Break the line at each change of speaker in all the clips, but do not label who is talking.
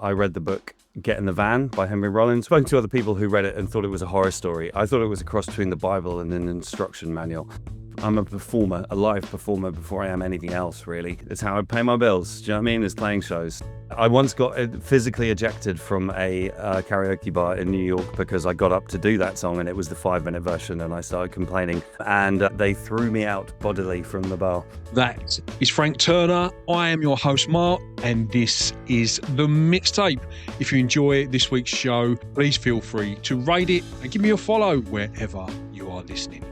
I read the book Get in the Van by Henry Rollins. Spoke to other people who read it and thought it was a horror story. I thought it was a cross between the Bible and an instruction manual. I'm a performer, a live performer before I am anything else, really. It's how I pay my bills. Do you know what I mean? Is playing shows. I once got physically ejected from a karaoke bar in New York because I got up to do that song and it was the 5-minute version and I started complaining and they threw me out bodily from the bar.
That is Frank Turner. I am your host, Mark, and this is the Mixtape. If you enjoy this week's show, please feel free to rate it and give me a follow wherever you are listening.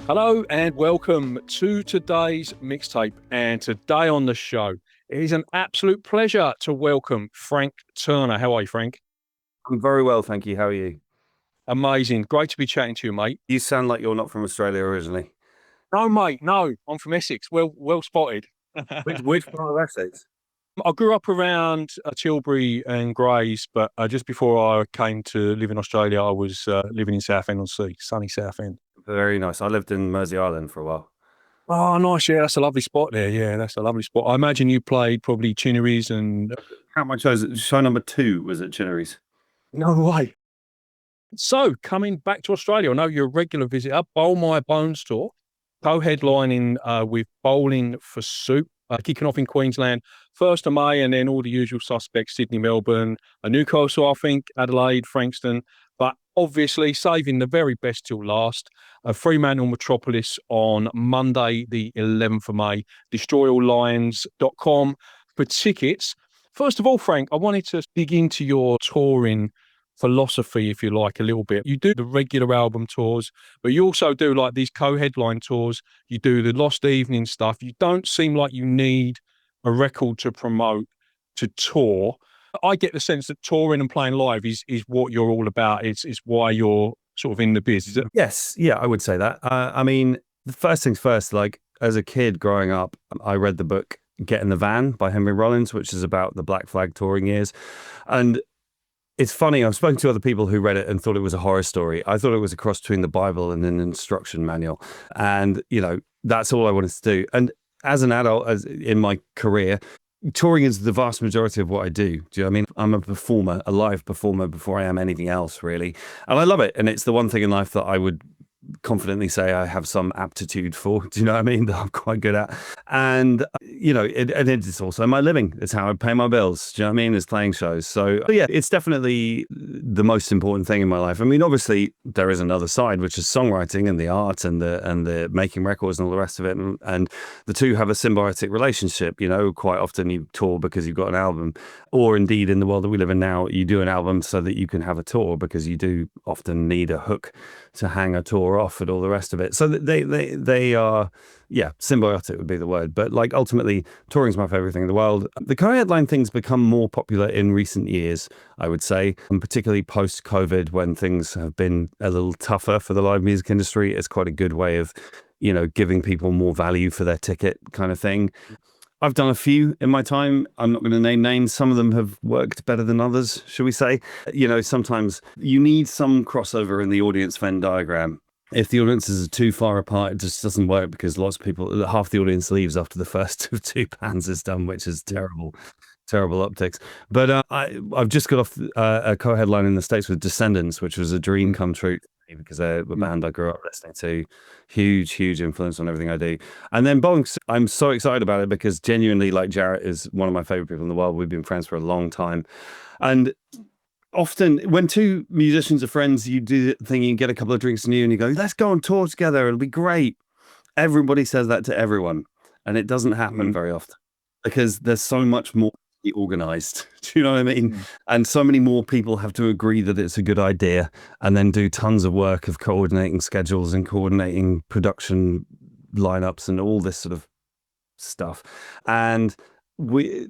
Hello and welcome to today's Mixtape. And today on the show, it is an absolute pleasure to welcome Frank Turner. How are you, Frank?
I'm very well, thank you. How are you?
Amazing. Great to be chatting to you, mate.
You sound like you're not from Australia originally.
No, mate. No, I'm from Essex. Well spotted.
Which part of Essex?
I grew up around Tilbury and Grays, but just before I came to live in Australia, I was living in Southend-on-Sea, sunny Southend.
Very nice. I lived in Mersey Island for a while.
Oh, nice. Yeah, that's a lovely spot there. Yeah, that's a lovely spot. I imagine you played probably Chinnery's and...
How much show number 2 was at Chinnery's?
No way. So, coming back to Australia, I know you're a regular visitor. Bowl My Bones tour, co-headlining with Bowling for Soup, kicking off in Queensland, 1st of May, and then all the usual suspects, Sydney, Melbourne, Newcastle, I think, Adelaide, Frankston, but obviously saving the very best till last. Fremantle, Metropolis on Monday, the 11th of May, destroyalllions.com for tickets. First of all, Frank, I wanted to dig into your touring philosophy, if you like, a little bit. You do the regular album tours, but you also do like these co-headline tours. You do the Lost Evening stuff. You don't seem like you need a record to promote to tour. I get the sense that touring and playing live is what you're all about. It's why you're sort of in the biz, is it?
Yes, yeah, I would say that. I mean, the first things first, like as a kid growing up, I read the book Get in the Van by Henry Rollins, which is about the Black Flag touring years. And it's funny, I've spoken to other people who read it and thought it was a horror story. I thought it was a cross between the Bible and an instruction manual. And, you know, that's all I wanted to do. And as an adult, as in my career, touring is the vast majority of what I do. Do you know what I mean? I'm a performer, a live performer before I am anything else, really. And I love it. And it's the one thing in life that I would confidently say I have some aptitude for. Do you know what I mean? That I'm quite good at. And, you know, it's also my living. It's how I pay my bills. Do you know what I mean? It's playing shows. So, yeah, it's definitely the most important thing in my life. I mean, obviously, there is another side, which is songwriting and the art and the making records and all the rest of it. And the two have a symbiotic relationship. You know, quite often you tour because you've got an album, or indeed in the world that we live in now, you do an album so that you can have a tour because you do often need a hook to hang a tour off and all the rest of it. So they are, yeah, symbiotic would be the word. But like ultimately, touring's my favorite thing in the world. The co-headline thing's become more popular in recent years, I would say, and particularly post-COVID when things have been a little tougher for the live music industry. It's quite a good way of, you know, giving people more value for their ticket kind of thing. I've done a few in my time. I'm not going to name names. Some of them have worked better than others, shall we say. You know, sometimes you need some crossover in the audience Venn diagram. If the audiences are too far apart, it just doesn't work because lots of people, half the audience leaves after the first of 2 bands is done, which is terrible optics. But I've just got off a co-headline in the States with Descendants, which was a dream come true because they're a band I grew up listening to. Huge influence on everything I do. And then Bonks, I'm so excited about it because genuinely, like, Jarrett is one of my favorite people in the world. We've been friends for a long time. And often when two musicians are friends, you do the thing, you get a couple of drinks in you and you go, let's go on tour together. It'll be great. Everybody says that to everyone. And it doesn't happen very often because there's so much more organized. Do you know what I mean? And so many more people have to agree that it's a good idea and then do tons of work of coordinating schedules and coordinating production lineups and all this sort of stuff. And we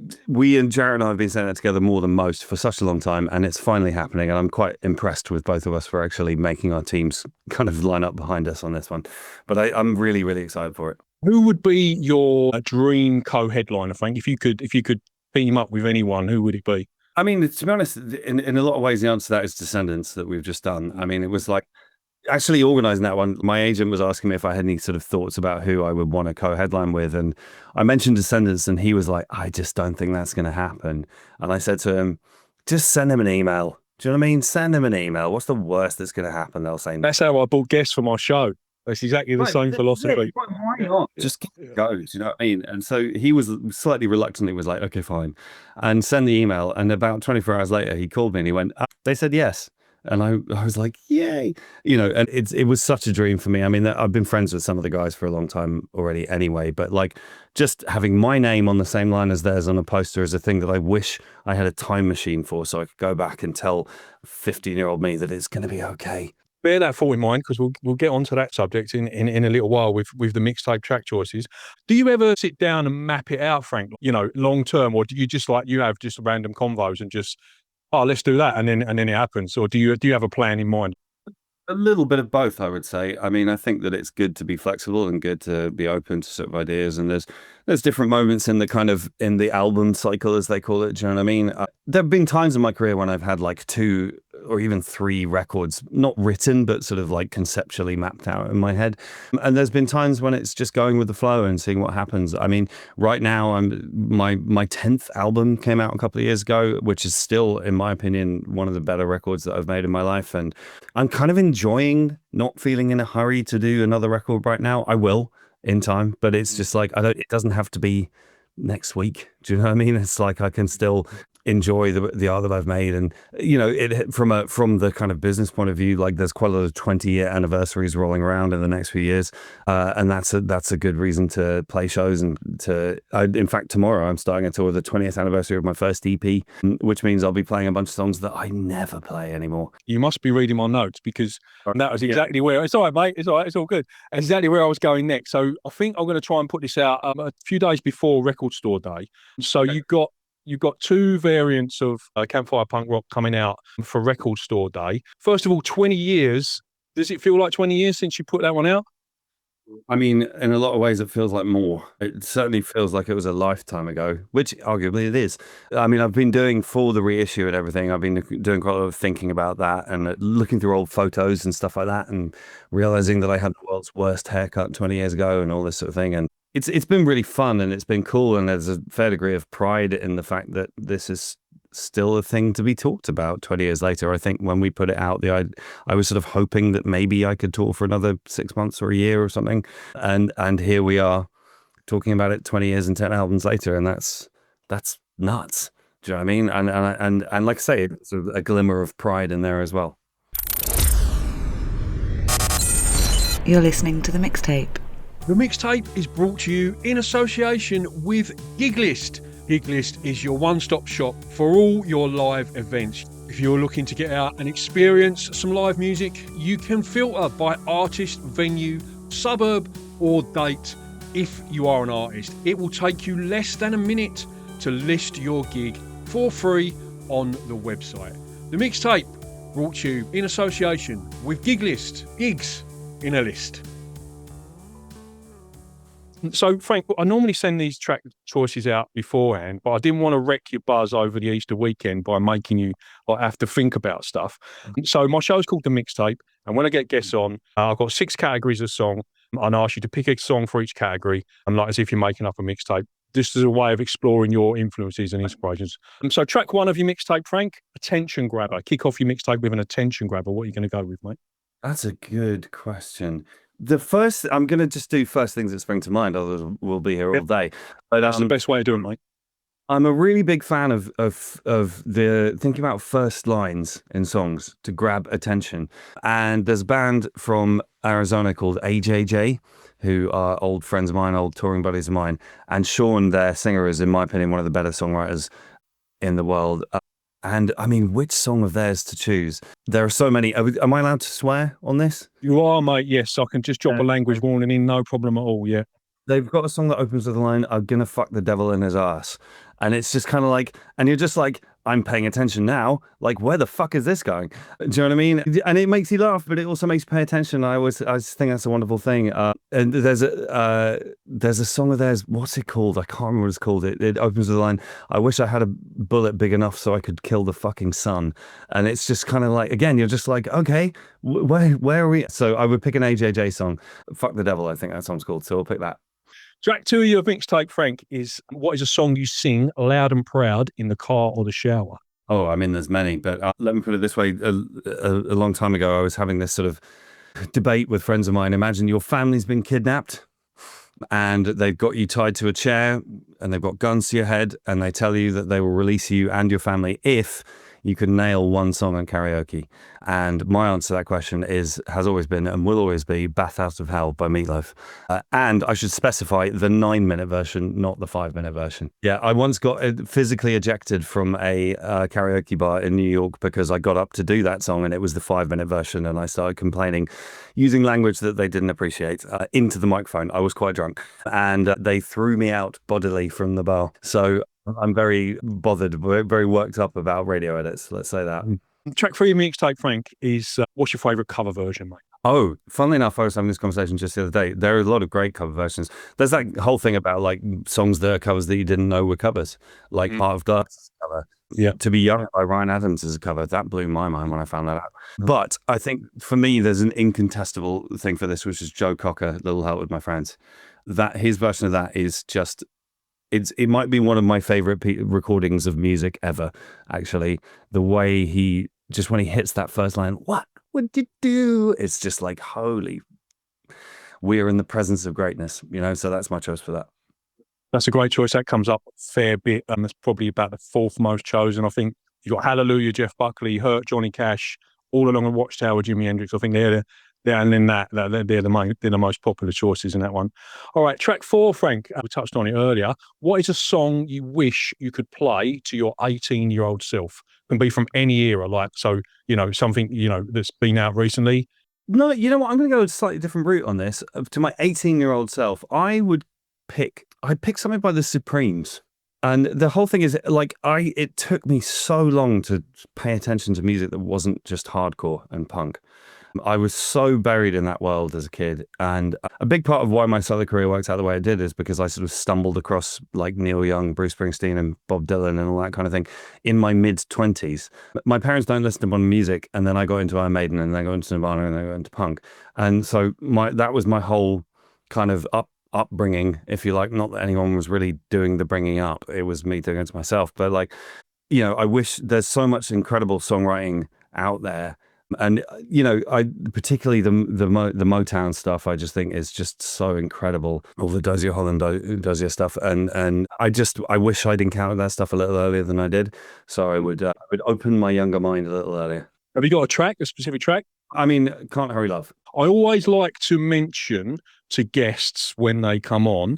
and Jarrett and I have been saying that together more than most for such a long time, and it's finally happening. And I'm quite impressed with both of us for actually making our teams kind of line up behind us on this one. But I'm really, really excited for it.
Who would be your dream co-headliner, Frank? If you could team up with anyone, who would it be?
I mean, to be honest, in a lot of ways, the answer to that is Descendants that we've just done. I mean, it was like actually organising that one, my agent was asking me if I had any sort of thoughts about who I would want to co-headline with, and I mentioned Descendants, and he was like, "I just don't think that's going to happen." And I said to him, "Just send him an email. Do you know what I mean? Send him an email. What's the worst that's going to happen? They'll say no."
That's how I bought guests for my show. That's exactly the same philosophy.
Why not? Just go. Do you know what I mean? And so he was slightly reluctantly was like, "Okay, fine," and send the email. And about 24 hours later, he called me and he went, "They said yes." And I was like, "Yay!" And it was such a dream for me. I mean, I've been friends with some of the guys for a long time already, anyway. But like, just having my name on the same line as theirs on a poster is a thing that I wish I had a time machine for, so I could go back and tell 15-year-old me that it's going to be okay.
Bear that thought in mind, because we'll get onto that subject in a little while with the mixtape track choices. Do you ever sit down and map it out, Frank? Long term, or do you just you have just random convos and just, oh, let's do that, and then it happens, or do you have a plan in mind?
A little bit of both, I would say. I mean, I think that it's good to be flexible and good to be open to sort of ideas. And there's different moments in the album cycle, as they call it. Do you know what I mean? There have been times in my career when I've had like 2 or even 3 records, not written, but sort of like conceptually mapped out in my head. And there's been times when it's just going with the flow and seeing what happens. I mean, right now, my 10th album came out a couple of years ago, which is still, in my opinion, one of the better records that I've made in my life. And I'm kind of enjoying not feeling in a hurry to do another record right now. I will in time, but it's just like, it doesn't have to be next week. Do you know what I mean? It's like I can still enjoy the art that I've made, and from the kind of business point of view, like there's quite a lot of 20-year anniversaries rolling around in the next few years, and that's a good reason to play shows. And in fact, tomorrow I'm starting a tour with the 20th anniversary of my first EP, which means I'll be playing a bunch of songs that I never play anymore.
You must be reading my notes, because that was exactly where it's all right, mate. It's all right. It's all good. Exactly where I was going next. So I think I'm going to try and put this out a few days before Record Store Day. So okay. You've got 2 variants of Campfire Punkrock coming out for Record Store Day. First of all, 20 years. Does it feel like 20 years since you put that one out?
I mean, in a lot of ways, it feels like more. It certainly feels like it was a lifetime ago, which arguably it is. I mean, I've been doing for the reissue and everything. I've been doing quite a lot of thinking about that and looking through old photos and stuff like that, and realizing that I had the world's worst haircut 20 years ago and all this sort of thing. And it's been really fun and it's been cool. And there's a fair degree of pride in the fact that this is still a thing to be talked about 20 years later. I think when we put it out, I was sort of hoping that maybe I could tour for another 6 months or a year or something, and here we are talking about it 20 years and 10 albums later, and that's nuts. Do you know what I mean? And like I say, it's a glimmer of pride in there as well.
You're listening to The Mixtape.
The Mixtape is brought to you in association with Giglist. Giglist is your one-stop shop for all your live events. If you're looking to get out and experience some live music, you can filter by artist, venue, suburb or date. If you are an artist, it will take you less than a minute to list your gig for free on the website. The Mixtape brought to you in association with Giglist. Gigs in a list. So, Frank, I normally send these track choices out beforehand, but I didn't want to wreck your buzz over the Easter weekend by making you have to think about stuff. So my show's called The Mixtape, and when I get guests on, I've got 6 categories of song, and I ask you to pick a song for each category, and like as if you're making up a mixtape. This is a way of exploring your influences and inspirations. So track 1 of your mixtape, Frank, Attention Grabber. Kick off your mixtape with an attention grabber. What are you going to go with, mate?
That's a good question. I'm going to just do first things that spring to mind, others will be here all day. But
that's the best way of doing it, mate.
I'm a really big fan of the thinking about first lines in songs to grab attention. And there's a band from Arizona called AJJ, who are old friends of mine, old touring buddies of mine. And Sean, their singer, is, in my opinion, one of the better songwriters in the world. And I mean, which song of theirs to choose? There are so many. Am I allowed to swear on this?
You are, mate. Yes, I can just drop a language warning in, no problem at all. Yeah.
They've got a song that opens with the line, "I'm gonna fuck the devil in his ass," and it's just kind of like, and you're just like, I'm paying attention now. Like, where the fuck is this going? Do you know what I mean? And it makes you laugh, but it also makes you pay attention. I just think that's a wonderful thing. And there's a song of theirs. What's it called? I can't remember what it's called. It opens with the line, "I wish I had a bullet big enough so I could kill the fucking sun." And it's just kind of like, again, you're just like, okay, where are we? So I would pick an AJJ song. "Fuck the Devil," I think that song's called. So I'll pick that.
Track 2 of your mixtape, Frank, is what is a song you sing loud and proud in the car or the shower?
Oh, I mean, there's many, but let me put it this way. A long time ago, I was having this sort of debate with friends of mine. Imagine your family's been kidnapped and they've got you tied to a chair and they've got guns to your head and they tell you that they will release you and your family if you can nail one song on karaoke. And my answer to that question has always been and will always be "Bath Out of Hell" by Meat Loaf. And I should specify the 9-minute version, not the 5-minute version. Yeah, I once got physically ejected from a karaoke bar in New York because I got up to do that song and it was the 5-minute version, and I started complaining, using language that they didn't appreciate, into the microphone. I was quite drunk, and they threw me out bodily from the bar. So I'm very bothered, very worked up about radio edits, let's say that.
Track 3 of your mixtape, Frank, is what's your favourite cover version, mate?
Oh, funnily enough, I was having this conversation just the other day. There are a lot of great cover versions. There's that whole thing about like songs that are covers that you didn't know were covers, like Heart of Glass cover.
Yeah.
To Be Young by Ryan Adams is a cover. That blew my mind when I found that out. But I think for me, there's an incontestable thing for this, which is Joe Cocker, "Little Help with My Friends." That his version of that is just, it might be one of my favorite recordings of music ever, actually. The way when he hits that first line, "What would you do?" It's just like, holy, we're in the presence of greatness, so that's my choice for that.
That's a great choice. That comes up a fair bit. That's probably about the 4th most chosen. I think you got Hallelujah, Jeff Buckley, Hurt, Johnny Cash, All Along the Watchtower, Jimi Hendrix. I think they're and then they're the most popular choices in that one. All right, track 4, Frank. We touched on it earlier. What is a song you wish you could play to your 18-year-old self? Can be from any era, like, so, something, that's been out recently.
No, you know what? I'm going to go a slightly different route on this. To my 18-year-old self, I'd pick something by the Supremes. And the whole thing is, like, it took me so long to pay attention to music that wasn't just hardcore and punk. I was so buried in that world as a kid. And a big part of why my solo career worked out the way it did is because I sort of stumbled across like Neil Young, Bruce Springsteen and Bob Dylan and all that kind of thing in my mid-20s. My parents don't listen to modern music, and then I got into Iron Maiden, and then I got into Nirvana, and then I got into punk. And so that was my whole kind of upbringing, if you like. Not that anyone was really doing the bringing up. It was me doing it to myself. But like, I wish there's so much incredible songwriting out there. And I particularly the Motown stuff, I just think is just so incredible. All the Dozier Holland Dozier stuff, and I wish I'd encountered that stuff a little earlier than I did. So I would open my younger mind a little earlier.
Have you got a specific track?
I mean, Can't Hurry Love.
I always like to mention to guests when they come on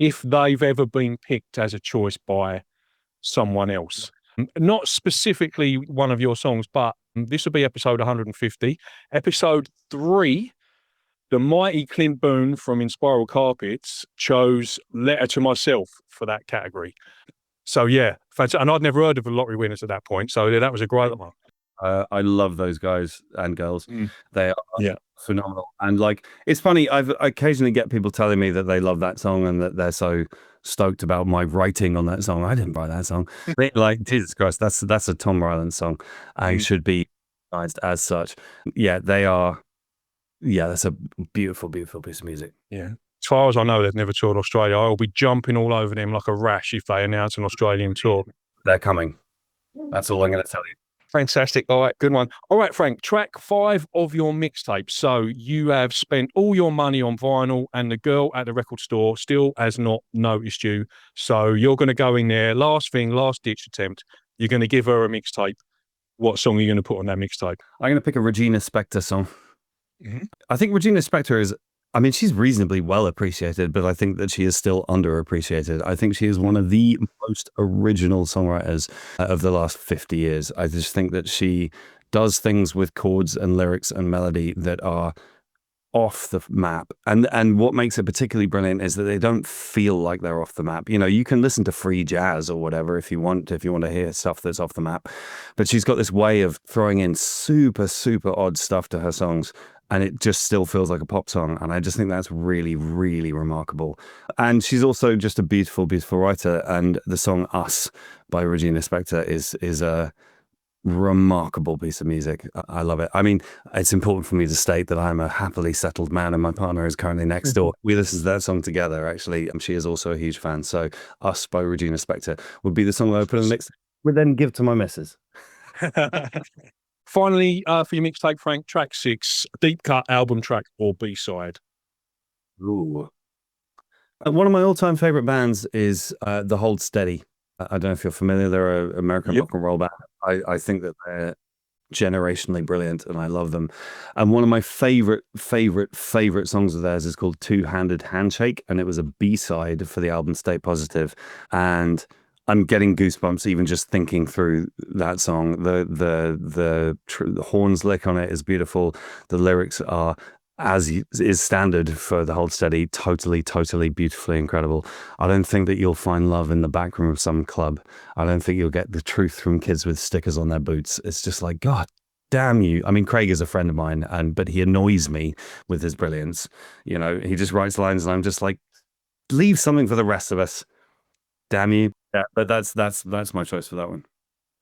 if they've ever been picked as a choice by someone else. Not specifically one of your songs, but this will be episode 150. Episode 3, the mighty Clint Boone from Inspiral Carpets chose Letter to Myself for that category. So yeah, and I'd never heard of the lottery winners at that point, so that was a great one.
I love those guys and girls. They are phenomenal. And like, it's funny, I occasionally get people telling me that they love that song and that they're so stoked about my writing on that song. I didn't write that song. Like, Jesus Christ, that's a Tom Ryland song and should be recognized as such. Yeah, they are. Yeah, that's a beautiful, beautiful piece of music.
Yeah. As far as I know, they've never toured Australia. I'll be jumping all over them like a rash if they announce an Australian tour.
They're coming. That's all I'm going to tell you.
Fantastic. All right, good one. All right, Frank, track 5 of your mixtape. So you have spent all your money on vinyl and the girl at the record store still has not noticed you. So you're going to go in there, last ditch attempt. You're going to give her a mixtape. What song are you going to put on that mixtape?
I'm going to pick a Regina Spektor song. I think Regina Spektor is, she's reasonably well appreciated, but I think that she is still underappreciated. I think she is one of the most original songwriters of the last 50 years. I just think that she does things with chords and lyrics and melody that are off the map. And what makes it particularly brilliant is that they don't feel like they're off the map. You know, you can listen to free jazz or whatever if you want to hear stuff that's off the map. But she's got this way of throwing in super, super odd stuff to her songs, and it just still feels like a pop song. And I just think that's really, really remarkable. And she's also just a beautiful, beautiful writer. And the song Us by Regina Spektor is a remarkable piece of music. I love it. I mean, it's important for me to state that I'm a happily settled man and my partner is currently next door. We listened to that song together, actually. She is also a huge fan. So Us by Regina Spektor would be the song I would put in the mix. Would then give to my missus.
Finally, for your mixtape, Frank, track 6, deep cut album track or B-side.
Ooh. One of my all-time favorite bands is The Hold Steady. I don't know if you're familiar. They're an American rock and roll band. I think that they're generationally brilliant and I love them. And one of my favorite songs of theirs is called Two-Handed Handshake, and it was a B-side for the album Stay Positive. And I'm getting goosebumps even just thinking through that song. The horns lick on it is beautiful. The lyrics are, as is standard for The Hold Steady, totally, totally beautifully incredible. I don't think that you'll find love in the back room of some club. I don't think you'll get the truth from kids with stickers on their boots. It's just like, God damn you. I mean, Craig is a friend of mine, but he annoys me with his brilliance. You know, he just writes lines and I'm just like, leave something for the rest of us. Damn you. Yeah, but that's my choice for that one.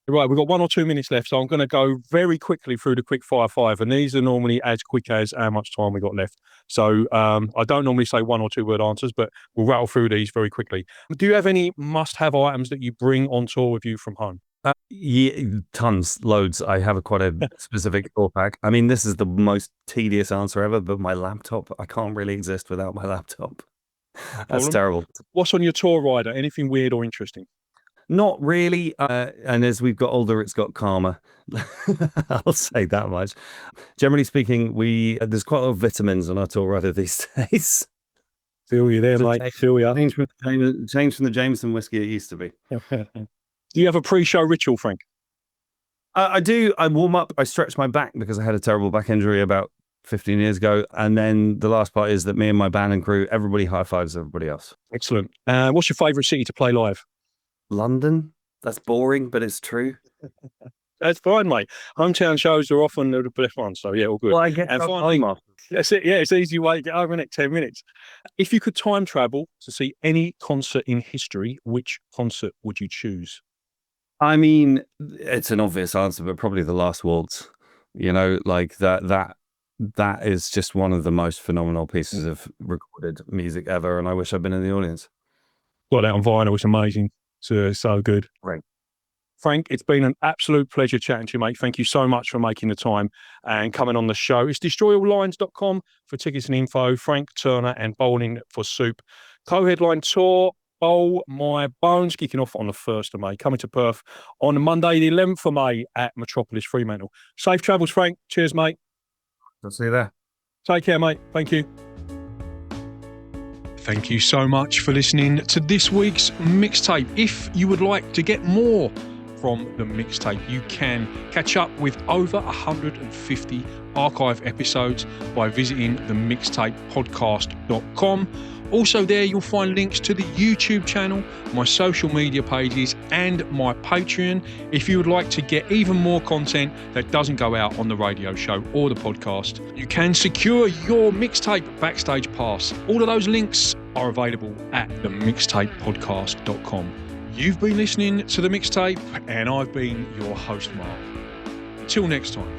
Right, we've got 1 or 2 minutes left, so I'm going to go very quickly through the quick fire 5, and these are normally as quick as how much time we got left. So I don't normally say 1 or 2 word answers, but we'll rattle through these very quickly. Do you have any must-have items that you bring on tour with you from home?
Yeah, tons, loads. I have quite a specific tour pack. I mean, this is the most tedious answer ever, but my laptop, I can't really exist without my laptop. That's terrible.
What's on your tour rider? Anything weird or interesting?
Not really. And as we've got older, it's got calmer. I'll say that much. Generally speaking, there's quite a lot of vitamins on our tour rider these days.
Feel you there, mate. Feel you.
Change from the Jameson whiskey it used to be.
Do you have a pre-show ritual, Frank?
I do. I warm up. I stretch my back because I had a terrible back injury about 15 years ago. And then the last part is that me and my band and crew, everybody high fives everybody else.
Excellent. What's your favourite city to play live?
London. That's boring, but it's true.
That's fine, mate. Hometown shows are often the best ones, so yeah, all good.
Well, I get
finally, that's it. Yeah, it's an easy way to get over in the next 10 minutes. If you could time travel to see any concert in history, which concert would you choose?
I mean, it's an obvious answer, but probably The Last Waltz. You know, like that is just one of the most phenomenal pieces of recorded music ever, and I wish I'd been in the audience.
Got that on vinyl. It's amazing. So good.
Right.
Frank, it's been an absolute pleasure chatting to you, mate. Thank you so much for making the time and coming on the show. It's destroyallines.com for tickets and info. Frank Turner and Bowling for Soup. Co-headline tour, Bowl My Bones, kicking off on the 1st of May. Coming to Perth on Monday, the 11th of May at Metropolis, Fremantle. Safe travels, Frank. Cheers, mate.
I'll see you there.
Take care, mate. Thank you. Thank you so much for listening to this week's mixtape. If you would like to get more from the mixtape, you can catch up with over 150 archive episodes by visiting themixtapepodcast.com. Also there you'll find links to the YouTube channel, my social media pages and my Patreon if you would like to get even more content that doesn't go out on the radio show or the podcast. You can secure your mixtape backstage pass. All of those links are available at themixtapepodcast.com. You've been listening to The Mixtape and I've been your host, Mark. Until next time.